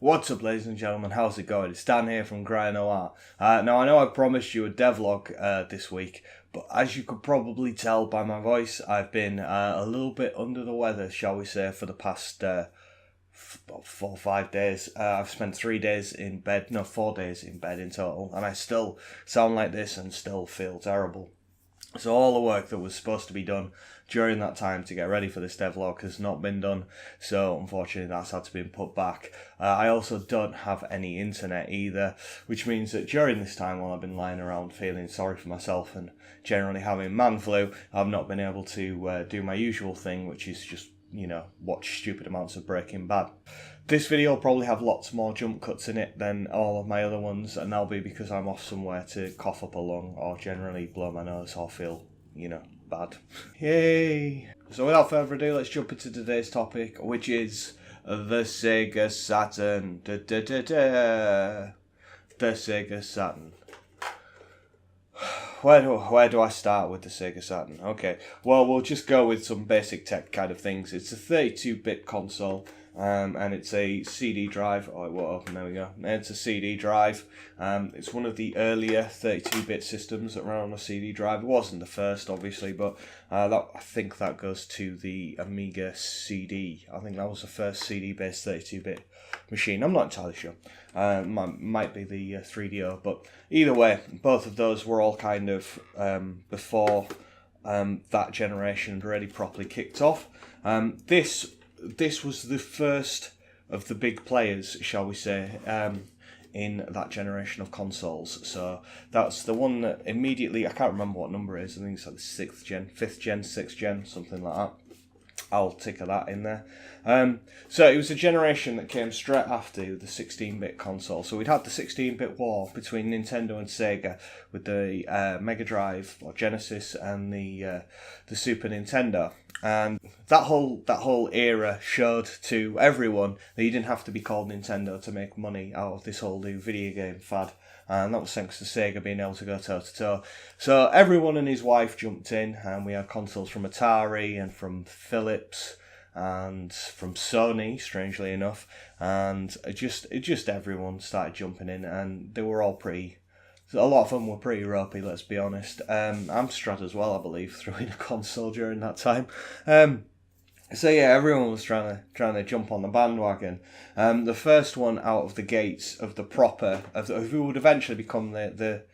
What's up, ladies and gentlemen? How's it going? It's Dan here from Grey Noir. Now, I know I promised you a devlog this week, but as you could probably tell by my voice, I've been a little bit under the weather, shall we say, for the past 4 or 5 days. I've spent 4 days in bed in total, and I still sound like this and still feel terrible. So all the work that was supposed to be done during that time to get ready for this devlog has not been done, so unfortunately that's had to be put back. I also don't have any internet either, which means that during this time while I've been lying around feeling sorry for myself and generally having man flu, I've not been able to do my usual thing, which is just, watch stupid amounts of Breaking Bad. This video will probably have lots more jump cuts in it than all of my other ones, and that'll be because I'm off somewhere to cough up a lung or generally blow my nose or feel, bad. Yay! So without further ado, let's jump into today's topic, which is the Sega Saturn. The Sega Saturn. Where do I start with the Sega Saturn? Okay, well, we'll just go with some basic tech kind of things. It's a 32-bit console, and it's a CD drive. Oh, it won't open, there we go. It's a CD drive. It's one of the earlier 32-bit systems that ran on a CD drive. It wasn't the first, obviously, but I think that goes to the Amiga CD. I think that was the first CD-based 32-bit machine. I'm not entirely sure. Might be the 3DO, but either way, both of those were all kind of before that generation really properly kicked off. This was the first of the big players, shall we say, in that generation of consoles. So that's the one that immediately, I can't remember what number it is, I think it's like the 6th gen, 5th gen, 6th gen, something like that. I'll ticker that in there. So it was a generation that came straight after the 16-bit console. So we'd had the 16-bit war between Nintendo and Sega with the Mega Drive or Genesis and the Super Nintendo. And that whole era showed to everyone that you didn't have to be called Nintendo to make money out of this whole new video game fad. And that was thanks to Sega being able to go toe-to-toe. So everyone and his wife jumped in, and we had consoles from Atari and from Philips and from Sony, strangely enough. And just everyone started jumping in, and they were all a lot of them were pretty ropey, let's be honest. Amstrad as well, I believe, threw in a console during that time. So yeah, everyone was trying to jump on the bandwagon. The first one out of the gates of who would eventually become the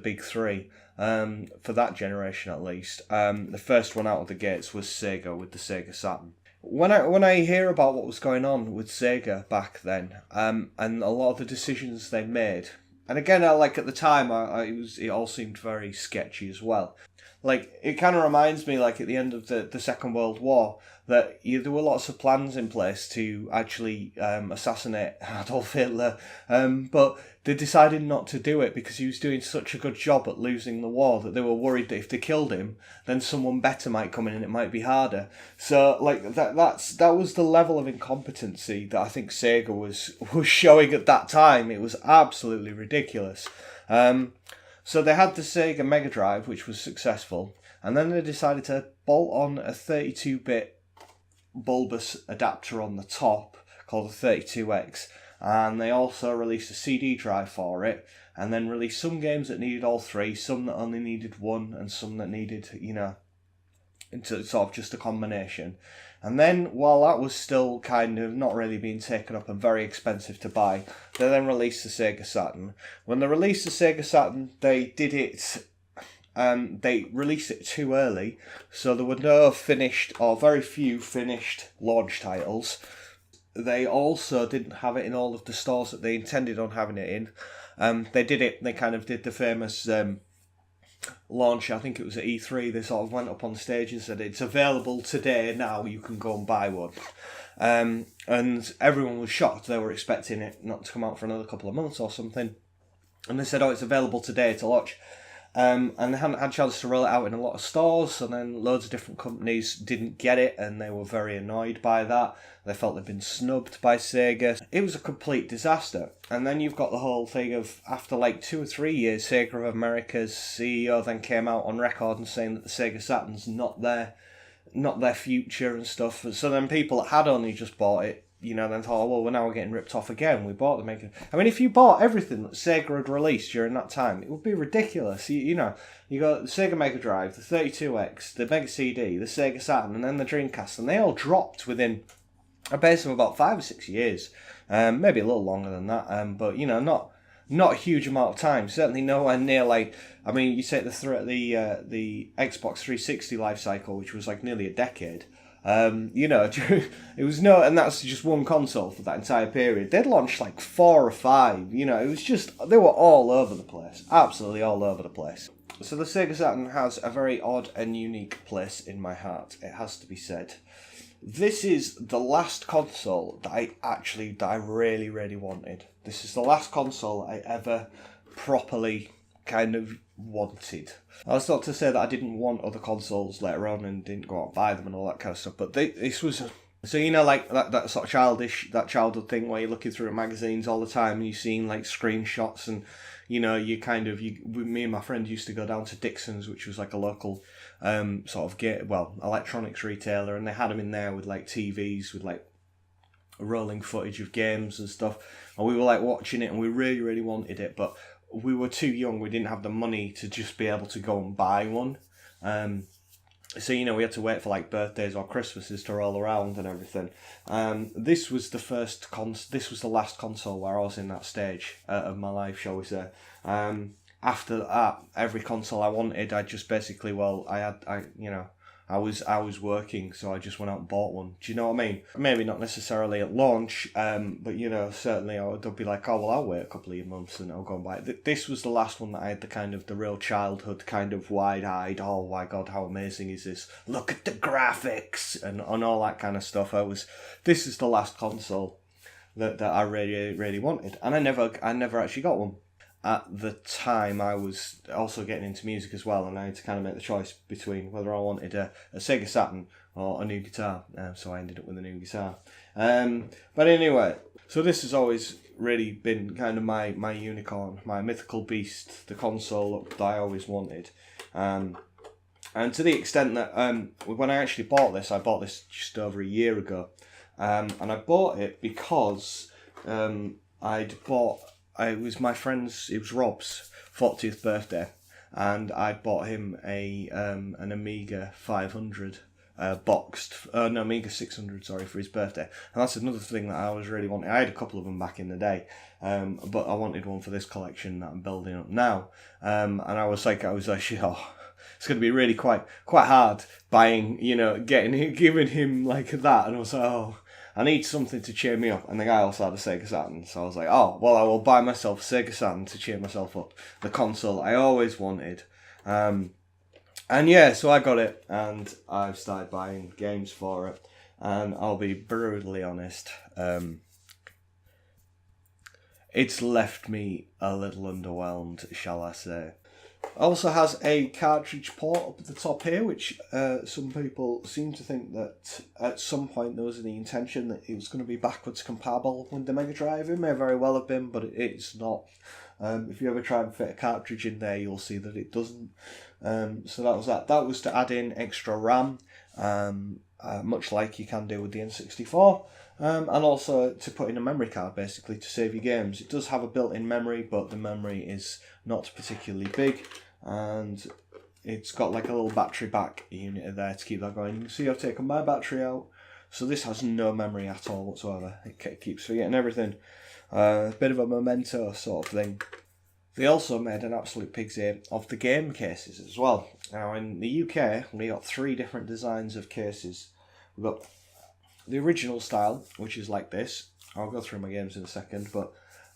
big three, for that generation at least. The first one out of the gates was Sega with the Sega Saturn. When I hear about what was going on with Sega back then, and a lot of the decisions they made, and again, like at the time, it all seemed very sketchy as well. Like, it kind of reminds me, like, at the end of the Second World War, that there were lots of plans in place to actually assassinate Adolf Hitler, but they decided not to do it because he was doing such a good job at losing the war that they were worried that if they killed him, then someone better might come in and it might be harder. So, like, that was the level of incompetency that I think Sega was showing at that time. It was absolutely ridiculous. So they had the Sega Mega Drive, which was successful, and then they decided to bolt on a 32-bit bulbous adapter on the top called the 32X, and they also released a CD drive for it, and then released some games that needed all three, some that only needed one, and some that needed, into sort of just a combination. And then, while that was still kind of not really being taken up and very expensive to buy, they then released the Sega Saturn. When they released the Sega Saturn, they released it too early, so there were very few finished launch titles. They also didn't have it in all of the stores that they intended on having it in. They kind of did the famous launch, I think it was at E3, they sort of went up on stage and said, it's available today, now you can go and buy one. And everyone was shocked. They were expecting it not to come out for another couple of months or something. And they said, it's available today to launch. And they hadn't had a chance to roll it out in a lot of stores, and then loads of different companies didn't get it, and they were very annoyed by that. They felt they'd been snubbed by Sega. It was a complete disaster. And then you've got the whole thing of, after like 2 or 3 years, Sega of America's CEO then came out on record and saying that the Sega Saturn's not their future and stuff. So then people that had only just bought it, then thought, oh, well, now we're getting ripped off again. We bought the Mega... I mean, if you bought everything that Sega had released during that time, it would be ridiculous. You got the Sega Mega Drive, the 32X, the Mega CD, the Sega Saturn, and then the Dreamcast, and they all dropped within a base of about 5 or 6 years. Maybe a little longer than that, but, not a huge amount of time. Certainly nowhere near you take the Xbox 360 life cycle, which was nearly a decade. It was and that's just one console for that entire period. They'd launched 4 or 5. It was just, they were all over the place, absolutely all over the place. So the Sega Saturn has a very odd and unique place in my heart. It has to be said. This is the last console that I really, really wanted. This is the last console I ever properly kind of wanted. That's not to say that I didn't want other consoles later on and didn't go out and buy them and all that kind of stuff, but this was... So, that sort of childhood thing where you're looking through magazines all the time and you're seeing, screenshots and, me and my friend used to go down to Dixon's, which was, a local electronics retailer, and they had them in there with, TVs with, rolling footage of games and stuff, and we were, watching it, and we really, really wanted it, but we were too young, we didn't have the money to just be able to go and buy one. So, we had to wait for, birthdays or Christmases to roll around and everything. This was the last console where I was in that stage of my life, shall we say. After that, every console I wanted, I just basically, I was working, so I just went out and bought one. Do you know what I mean? Maybe not necessarily at launch, but, certainly I'd be like, oh, well, I'll wait a couple of months and I'll go and buy it. This was the last one that I had the real childhood kind of wide-eyed, oh, my God, how amazing is this? Look at the graphics and all that kind of stuff. This is the last console that I really, really wanted. And I never actually got one. At the time, I was also getting into music as well, and I had to kind of make the choice between whether I wanted a Sega Saturn or a new guitar. So I ended up with a new guitar. But anyway, so this has always really been kind of my unicorn, my mythical beast, the console that I always wanted. And to the extent that when I actually bought this just over a year ago. And I bought it because it was my friend's, it was Rob's 40th birthday, and I bought him an Amiga 500 Amiga 600, for his birthday. And that's another thing that I was really wanting. I had a couple of them back in the day, but I wanted one for this collection that I'm building up now. And I was like, oh, it's going to be really quite hard buying, giving him that. And I was like, oh, I need something to cheer me up. And the guy also had a Sega Saturn. So I was like, oh, well, I will buy myself a Sega Saturn to cheer myself up. The console I always wanted. And yeah, so I got it. And I've started buying games for it. And I'll be brutally honest. It's left me a little underwhelmed, shall I say. Also has a cartridge port up at the top here, which some people seem to think that at some point there was the intention that it was going to be backwards compatible with the Mega Drive. It may very well have been, but it's not. If you ever try and fit a cartridge in there, you'll see that it doesn't. So that was that. That was to add in extra RAM, much like you can do with the N64. And also to put in a memory card, basically, to save your games. It does have a built-in memory, but the memory is not particularly big, and it's got a little battery back unit there to keep that going. You can see I've taken my battery out, so this has no memory at all whatsoever. It keeps forgetting everything. A bit of a memento sort of thing. They also made an absolute pig's ear of the game cases as well. Now in the UK, we got 3 different designs of cases. We've got the original style, which is like this. I'll go through my games in a second,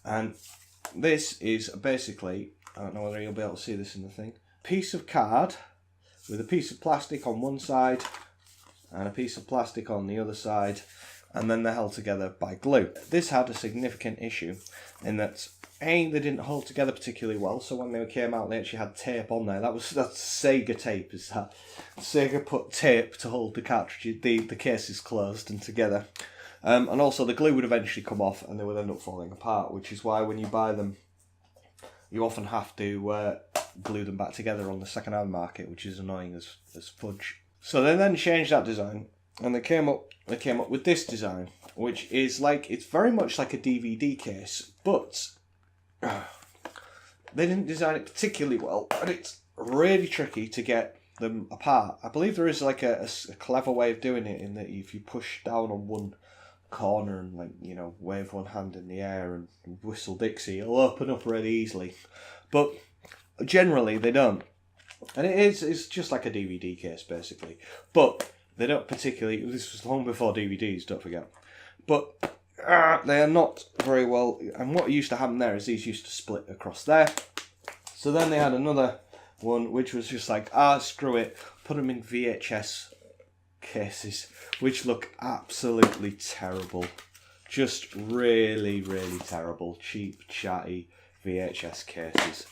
and this is basically, I don't know whether you'll be able to see this in the thing, piece of card with a piece of plastic on one side and a piece of plastic on the other side, and then they're held together by glue. This had a significant issue in that they didn't hold together particularly well, so when they came out they actually had tape on there. That's Sega tape, is that. Sega put tape to hold the cartridge, the cases closed and together. And also the glue would eventually come off and they would end up falling apart, which is why when you buy them, you often have to glue them back together on the second-hand market, which is annoying as fudge. So they then changed that design and they came up with this design, which is like, it's very much like a DVD case, but they didn't design it particularly well, and it's really tricky to get them apart. I believe there is like a clever way of doing it, in that if you push down on one corner and, like, you know, wave one hand in the air and whistle Dixie, it'll open up really easily. But generally they don't. And it's just like a DVD case basically. But they don't particularly, this was long before DVDs, don't forget. But they are not very well, and what used to happen there is these used to split across there. So then they had another one which was just like, screw it, put them in VHS cases, which look absolutely terrible. Just really, really terrible. Cheap, chatty VHS cases.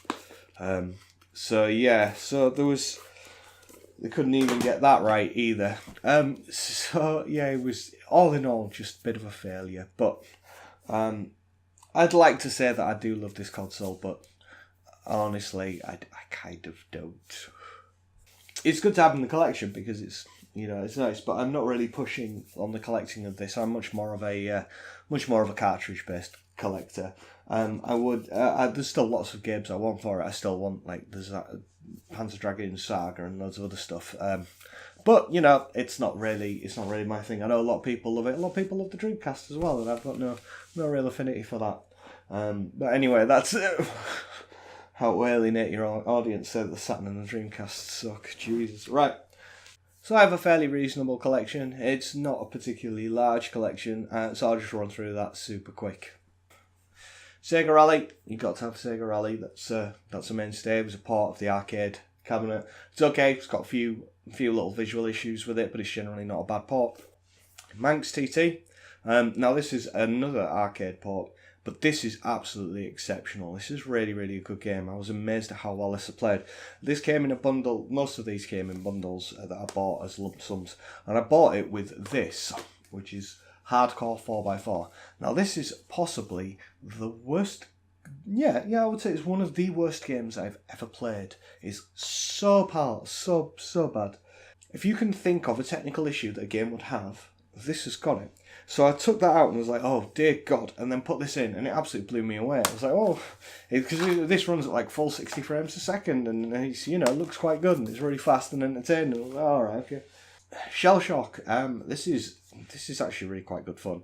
So there was, they couldn't even get that right either. So yeah, it was all in all just a bit of a failure. But I'd like to say that I do love this console, but honestly, I kind of don't. It's good to have in the collection because it's, you know, it's nice, but I'm not really pushing on the collecting of this. I'm much more of a cartridge based collector. There's still lots of games I want for it. I still want, like, there's Panzer Dragoon Saga and loads of other stuff. But you know, it's not really my thing. I know a lot of people love it. A lot of people love the Dreamcast as well, and I've got no real affinity for that. But anyway, that's how to alienate your audience. Say that the Saturn and the Dreamcast suck. Jesus, right. So I have a fairly reasonable collection. It's not a particularly large collection, so I'll just run through that super quick. Sega Rally, you've got to have Sega Rally. That's a mainstay. It was a part of the arcade cabinet. It's okay. It's got a few little visual issues with it, but it's generally not a bad port. Manx TT. Now this is another arcade port, but this is absolutely exceptional. This is really, really a good game. I was amazed at how well this played. This came in a bundle. Most of these came in bundles that I bought as lump sums, and I bought it with this, which is Hardcore 4x4. Now this is possibly the worst. Yeah, I would say it's one of the worst games I've ever played. It's so bad. If you can think of a technical issue that a game would have, this has got it. So I took that out and was like, oh dear God, and then put this in, and it absolutely blew me away. I was like, oh, because this runs at like full 60 frames a second, and it's, you know, looks quite good, and it's really fast and entertaining. I was like, all right, okay. Shell Shock. This is actually really quite good fun.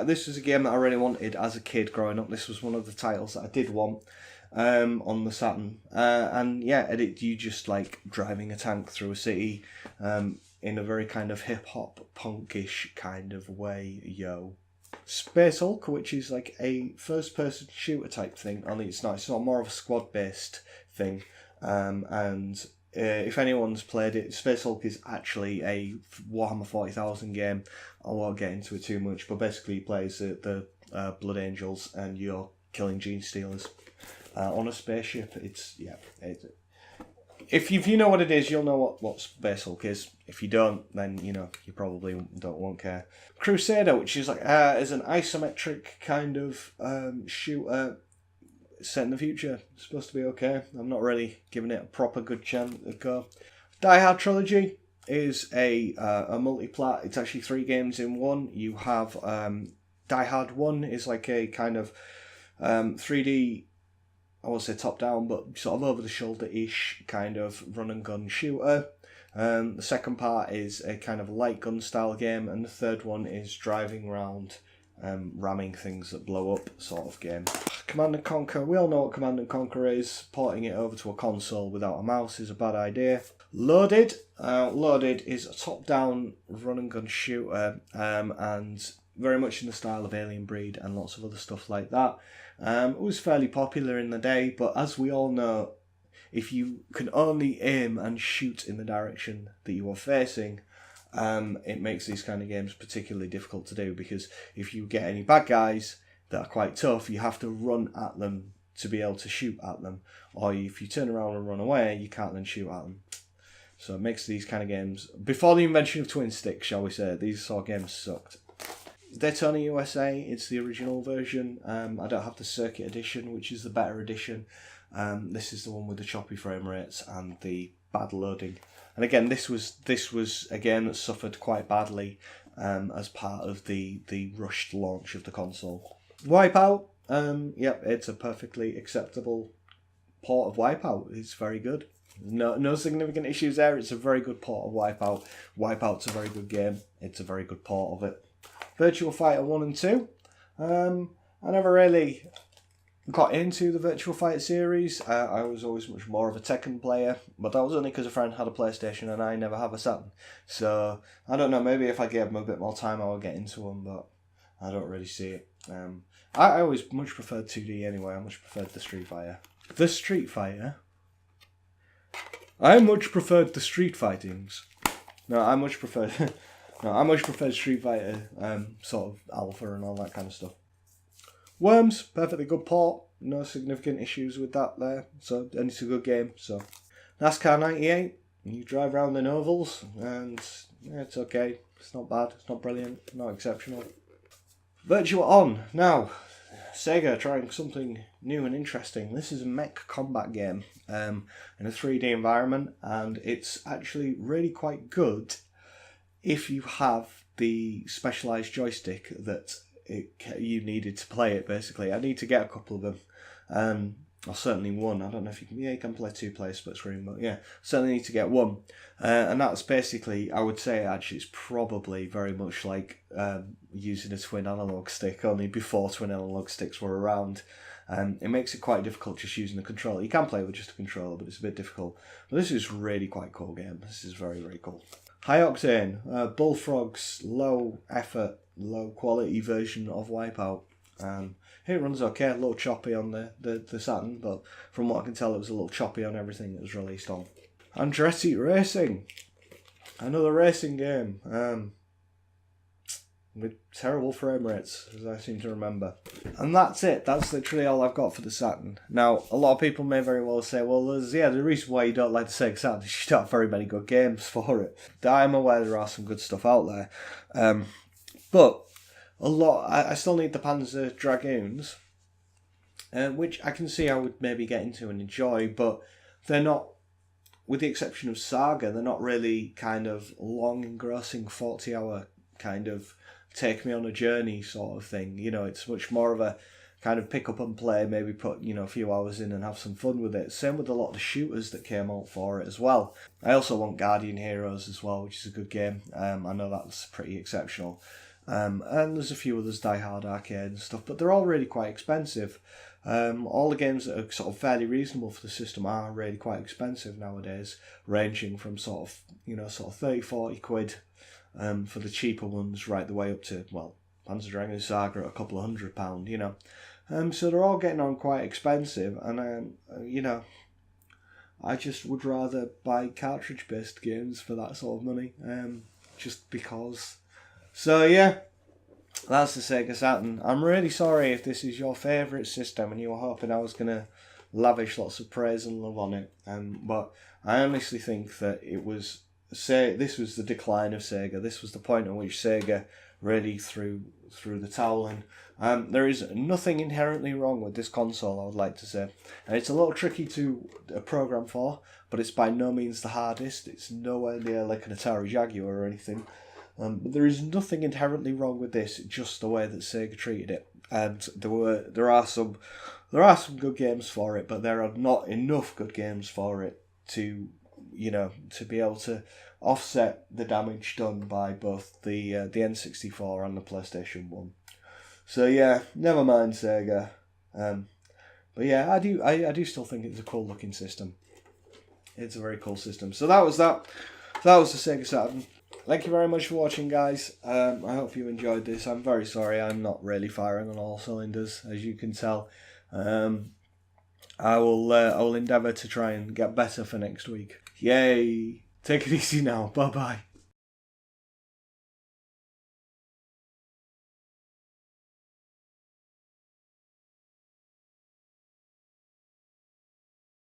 This was a game that I really wanted as a kid growing up. This was one of the titles that I did want on the Saturn. And yeah, you just like driving a tank through a city in a very kind of hip-hop, punkish kind of way, yo. Space Hulk, which is like a first-person shooter type thing, only it's not more of a squad-based thing. If anyone's played it, Space Hulk is actually a Warhammer 40,000 game. I won't get into it too much, but basically he plays the Blood Angels and you're killing Gene Stealers on a spaceship. If you know what it is, you'll know what Space Hulk is. If you don't, then you know you probably won't care. Crusader, which is like is an isometric kind of shooter set in the future. It's supposed to be okay. I'm not really giving it a proper good chance to go. Hard Trilogy is a multi-plat. It's actually 3 games in one. You have Die Hard 1 is like a kind of 3D, I won't say top down, but sort of over the shoulder-ish kind of run and gun shooter. The second part is a kind of light gun style game, and the third one is driving around ramming things that blow up sort of game. Command & Conquer, we all know what Command & Conquer is. Porting it over to a console without a mouse is a bad idea. Loaded. Loaded is a top-down run-and-gun shooter and very much in the style of Alien Breed and lots of other stuff like that. It was fairly popular in the day, but as we all know, if you can only aim and shoot in the direction that you are facing, it makes these kind of games particularly difficult to do, because if you get any bad guys that are quite tough, you have to run at them to be able to shoot at them, or if you turn around and run away, you can't then shoot at them. So it makes these kind of games, before the invention of twin sticks, shall we say, these sort of games sucked. Daytona USA, it's the original version. I don't have the Circuit Edition, which is the better edition. This is the one with the choppy frame rates and the bad loading. And again, this was again suffered quite badly as part of the rushed launch of the console. Wipeout, yep, it's a perfectly acceptable port of Wipeout. It's very good. No significant issues there. It's a very good port of Wipeout. Wipeout's a very good game. It's a very good port of it. Virtua Fighter 1 and 2. I never really got into the Virtua Fighter series. I was always much more of a Tekken player, but that was only because a friend had a PlayStation and I never have a Saturn. So, I don't know, maybe if I gave him a bit more time I would get into them, but I don't really see it. I always much preferred 2D anyway. I much preferred the Street Fighter. The Street Fighter? I much preferred the Street Fightings. I much preferred Street Fighter, sort of Alpha and all that kind of stuff. Worms, perfectly good port. No significant issues with that there. And it's a good game. So, NASCAR 98. You drive around in ovals, and yeah, it's okay. It's not bad. It's not brilliant. Not exceptional. Virtua On. Now, Sega trying something new and interesting. This is a Mech Combat game in a 3D environment, and it's actually really quite good if you have the specialised joystick that you needed to play it, basically. I need to get a couple of them. Or certainly one. I don't know if you can... Yeah, you can play 2-player split screen, but yeah, certainly need to get one. And that's basically, I would say, actually, it's probably very much like using a twin analog stick, only before twin analog sticks were around. It makes it quite difficult just using the controller. You can play with just a controller, but it's a bit difficult. But this is really quite a cool game. This is very, very cool. High Octane, Bullfrog's low effort, low quality version of Wipeout. It runs okay, a little choppy on the Saturn, but from what I can tell it was a little choppy on everything it was released on. Andretti Racing, another racing game with terrible frame rates, as I seem to remember. And that's it, that's literally all I've got for the Saturn. Now, a lot of people may very well say, well, the reason why you don't like the Sega Saturn is you don't have very many good games for it. I'm aware there are some good stuff out there, but I still need the Panzer Dragoons, which I can see I would maybe get into and enjoy, but they're not, with the exception of Saga, they're not really kind of long, engrossing 40-hour kind of take me on a journey sort of thing. You know, it's much more of a kind of pick up and play, maybe put, a few hours in and have some fun with it. Same with a lot of the shooters that came out for it as well. I also want Guardian Heroes as well, which is a good game. I know that's pretty exceptional. And there's a few others, Die Hard Arcade and stuff, but they're all really quite expensive. All the games that are sort of fairly reasonable for the system are really quite expensive nowadays, ranging from sort of 30, 40 quid for the cheaper ones, right the way up to, well, Panzer Dragoon Saga at a couple of £100, so they're all getting on quite expensive, and I just would rather buy cartridge-based games for that sort of money, just because. So yeah, that's the Sega Saturn. I'm really sorry if this is your favourite system and you were hoping I was going to lavish lots of praise and love on it. But I honestly think that this was the decline of Sega. This was the point at which Sega really threw the towel in. There is nothing inherently wrong with this console, I would like to say. And it's a little tricky to program for, but it's by no means the hardest. It's nowhere near like an Atari Jaguar or anything. But there is nothing inherently wrong with this, just the way that Sega treated it. And there are some good games for it, but there are not enough good games for it to be able to offset the damage done by both the N64 and the PlayStation 1. So yeah, never mind Sega. But yeah, I do still think it's a cool looking system. It's a very cool system. So that was that. That was the Sega Saturn. Thank you very much for watching, guys. I hope you enjoyed this. I'm very sorry I'm not really firing on all cylinders, as you can tell. I will endeavour to try and get better for next week. Yay! Take it easy now. Bye-bye.